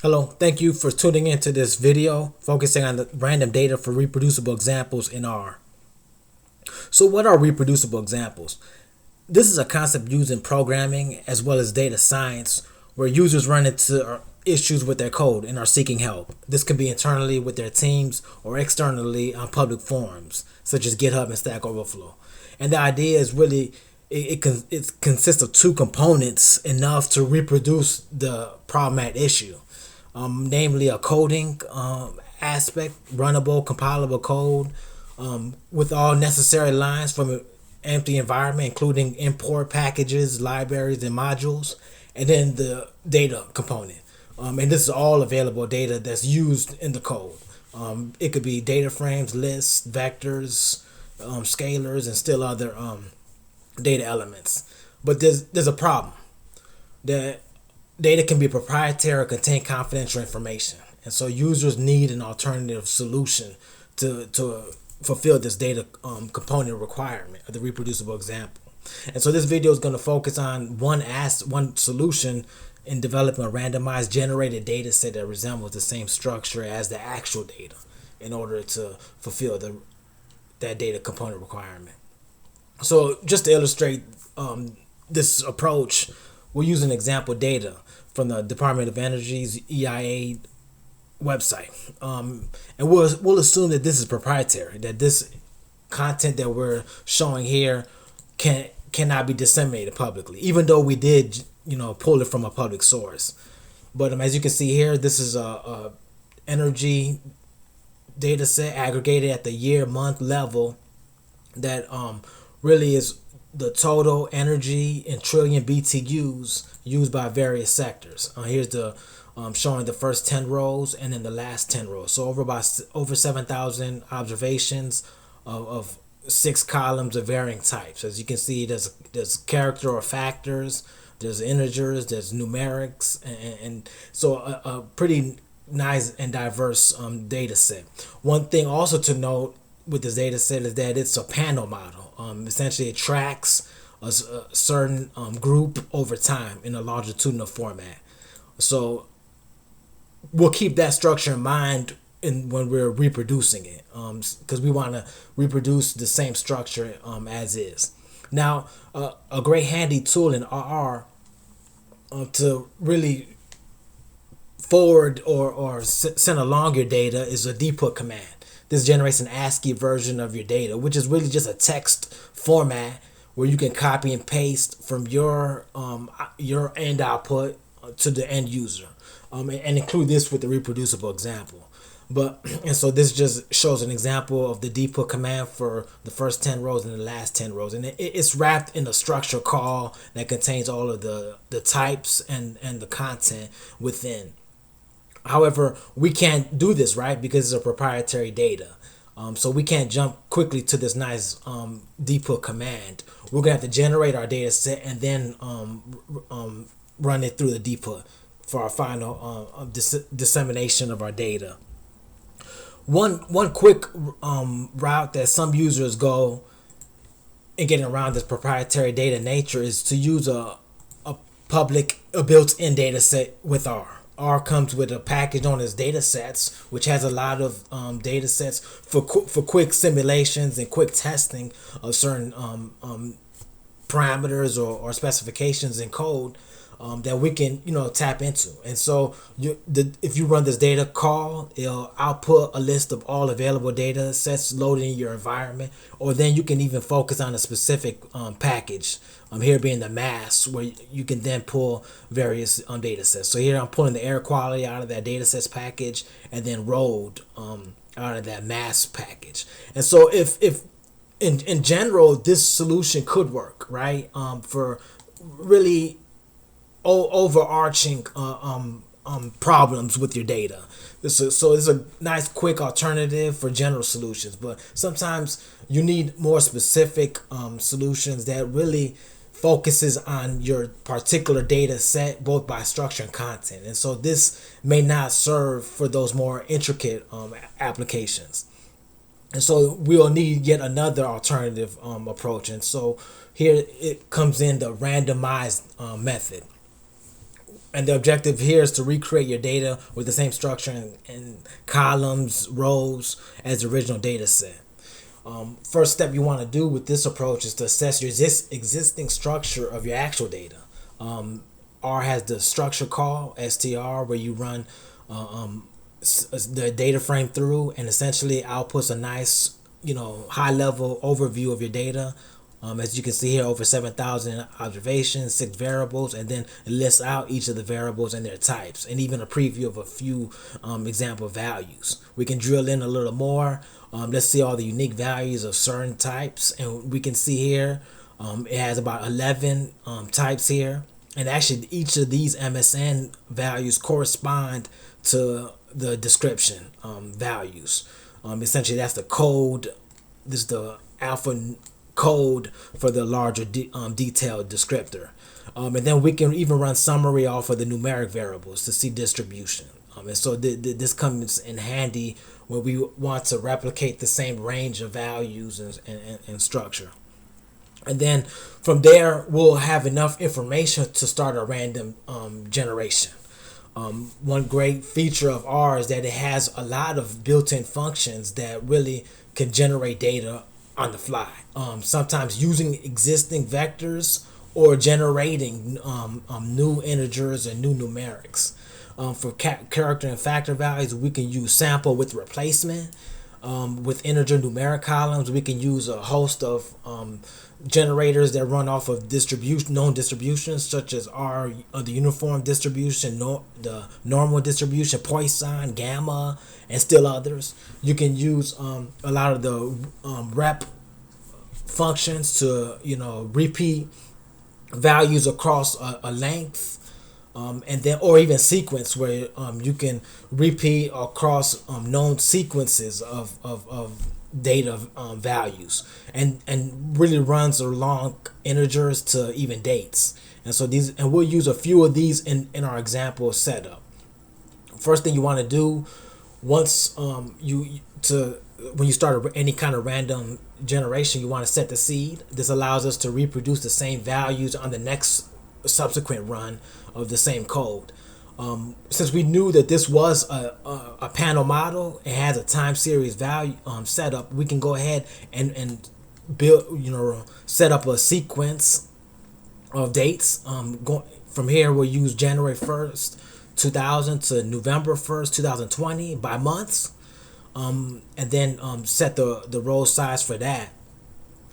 Hello, thank you for tuning into this video focusing on the random data for reproducible examples in R. So what are reproducible examples? This is a concept used in programming as well as data science where users run into issues with their code and are seeking help. This can be internally with their teams or externally on public forums such as GitHub and Stack Overflow. And the idea is really it consists of two components enough to reproduce the problematic issue. Namely a coding aspect, runnable, compilable code with all necessary lines from an empty environment, including import packages, libraries, and modules, and then the data component. And this is all available data that's used in the code. It could be data frames, lists, vectors, scalars, and still other data elements. But there's a problem. The data can be proprietary or contain confidential information. And so users need an alternative solution to fulfill this data component requirement of the reproducible example. And so this video is going to focus on one solution in developing a randomized generated data set that resembles the same structure as the actual data in order to fulfill that data component requirement. So just to illustrate this approach, we'll use an example data from the Department of Energy's EIA website. And we'll assume that this is proprietary, that this content that we're showing here cannot be disseminated publicly, even though we did, pull it from a public source. But as you can see here, this is a energy data set aggregated at the year month level that really is the total energy in trillion BTUs used by various sectors. Here's the showing the first 10 rows and then the last 10 rows. So over 7,000 observations of 6 columns of varying types. As you can see, there's character or factors, there's integers, there's numerics, and so a pretty nice and diverse data set. One thing also to note with this data set is that it's a panel model. Essentially, it tracks a certain group over time in a longitudinal format. So we'll keep that structure in mind when we're reproducing it, because we want to reproduce the same structure as is. Now, a great handy tool in R to really forward or send along your data is a dput command. This generates an ASCII version of your data, which is really just a text format where you can copy and paste from your end output to the end user, and include this with the reproducible example. And so this just shows an example of the dput command for the first 10 rows and the last 10 rows, and it's wrapped in a structure call that contains all of the types and the content within. However, we can't do this, right? Because it's a proprietary data. So we can't jump quickly to this nice dput command. We're gonna have to generate our data set and then run it through the dput for our final dissemination of our data. One quick route that some users go in getting around this proprietary data nature is to use a built-in data set with R. R comes with a package known as data sets, which has a lot of data sets for quick simulations and quick testing of certain parameters or specifications in code that we can tap into. And so if you run this data call, it'll output a list of all available data sets loaded in your environment, or then you can even focus on a specific package, here being the mass, where you can then pull various data sets. So here I'm pulling the air quality out of that data sets package and then road out of that mass package. And so if in general this solution could work, right, for really overarching problems with your data. So it's a nice quick alternative for general solutions, but sometimes you need more specific solutions that really focuses on your particular data set, both by structure and content. And so this may not serve for those more intricate applications. And so we'll need yet another alternative approach. And so here it comes in the randomized method. And the objective here is to recreate your data with the same structure and columns, rows as the original data set. First step you want to do with this approach is to assess your existing structure of your actual data. R has the structure call, str, where you run the data frame through and essentially outputs a nice, high level overview of your data. As you can see here, over 7,000 observations, 6 variables, and then it lists out each of the variables and their types, and even a preview of a few example values. We can drill in a little more. Let's see all the unique values of certain types, and we can see here it has about 11 types here, and actually each of these MSN values correspond to the description values. Essentially, that's the code. This is the alpha code for the larger detailed descriptor, and then we can even run summary off of the numeric variables to see distribution, and so this comes in handy when we want to replicate the same range of values and structure. And then from there we'll have enough information to start a random generation. One great feature of R is that it has a lot of built-in functions that really can generate data on the fly, sometimes using existing vectors or generating new integers and new numerics. For character and factor values, we can use sample with replacement. With integer numeric columns, we can use a host of generators that run off of known distributions, such as the uniform distribution, the normal distribution, Poisson, gamma, and still others. You can use a lot of the rep functions to repeat values across a length, and then or even sequence where you can repeat across known sequences of data values, and really runs along integers to even dates. And so we'll use a few of these in our example setup. First thing you want to do once when you start any kind of random generation, you want to set the seed. This allows us to reproduce the same values on the next subsequent run of the same code. Since we knew that this was a panel model, it has a time series value setup, we can go ahead and build, set up a sequence of dates. From here, we'll use January 1st, 2000 to November 1st, 2020 by months, and then set the row size for that.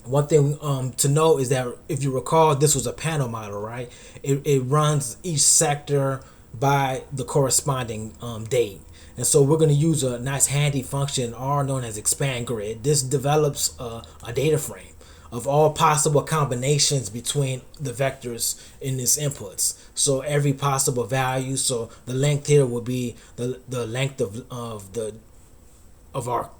One thing to know is that if you recall, this was a panel model, right? It runs each sector by the corresponding date. And so we're going to use a nice handy function in R known as expand grid. This develops a data frame of all possible combinations between the vectors in its inputs. So every possible value, so the length here will be the length of our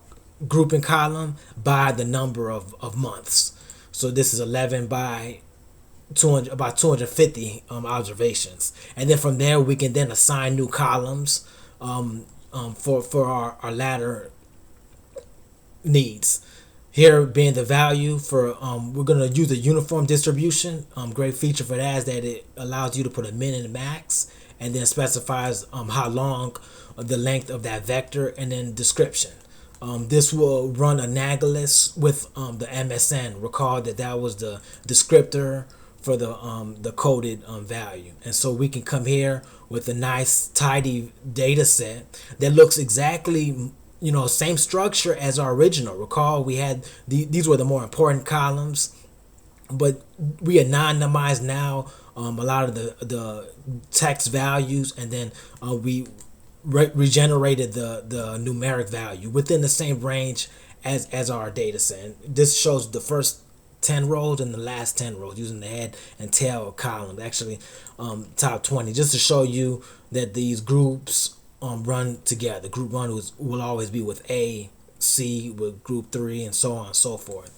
grouping column by the number of months. So this is 11 by 200, about 250 observations, and then from there we can then assign new columns for our ladder needs. Here being the value for we're going to use a uniform distribution. Great feature for that is that it allows you to put a min and a max, and then specifies how long the length of that vector, and then description. This will run analogous with the MSN. Recall that was the descriptor for the coded value, and so we can come here with a nice tidy data set that looks exactly same structure as our original. Recall we had these were the more important columns, but we anonymized now a lot of the text values, and then we regenerated the numeric value within the same range as our data set. And this shows the first 10 rows and the last 10 rows using the head and tail column, actually top 20, just to show you that these groups run together. Group 1 will always be with A, C with group 3, and so on and so forth.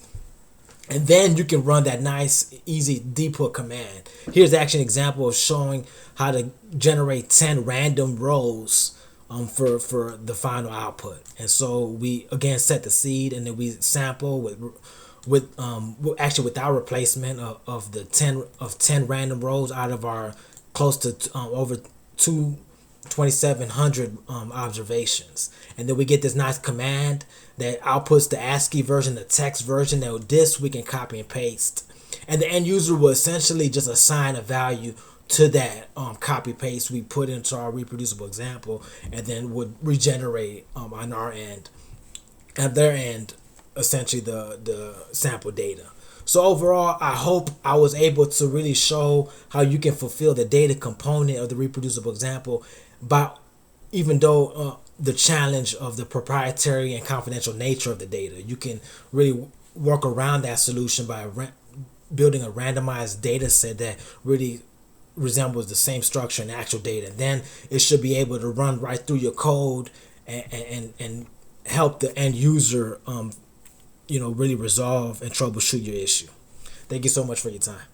And then you can run that nice easy dput command. Here's actually an example of showing how to generate 10 random rows for the final output. And so we again set the seed, and then we sample with actually without replacement of 10 random rows out of our close to over 2,700 observations. And then we get this nice command that outputs the ASCII version, the text version. Now this we can copy and paste. And the end user will essentially just assign a value to that copy paste we put into our reproducible example, and then would regenerate on our end, at their end, essentially the sample data. So overall, I hope I was able to really show how you can fulfill the data component of the reproducible example, by even though the challenge of the proprietary and confidential nature of the data, you can really work around that solution by building a randomized data set that really resembles the same structure in actual data. Then it should be able to run right through your code and help the end user really resolve and troubleshoot your issue. Thank you so much for your time.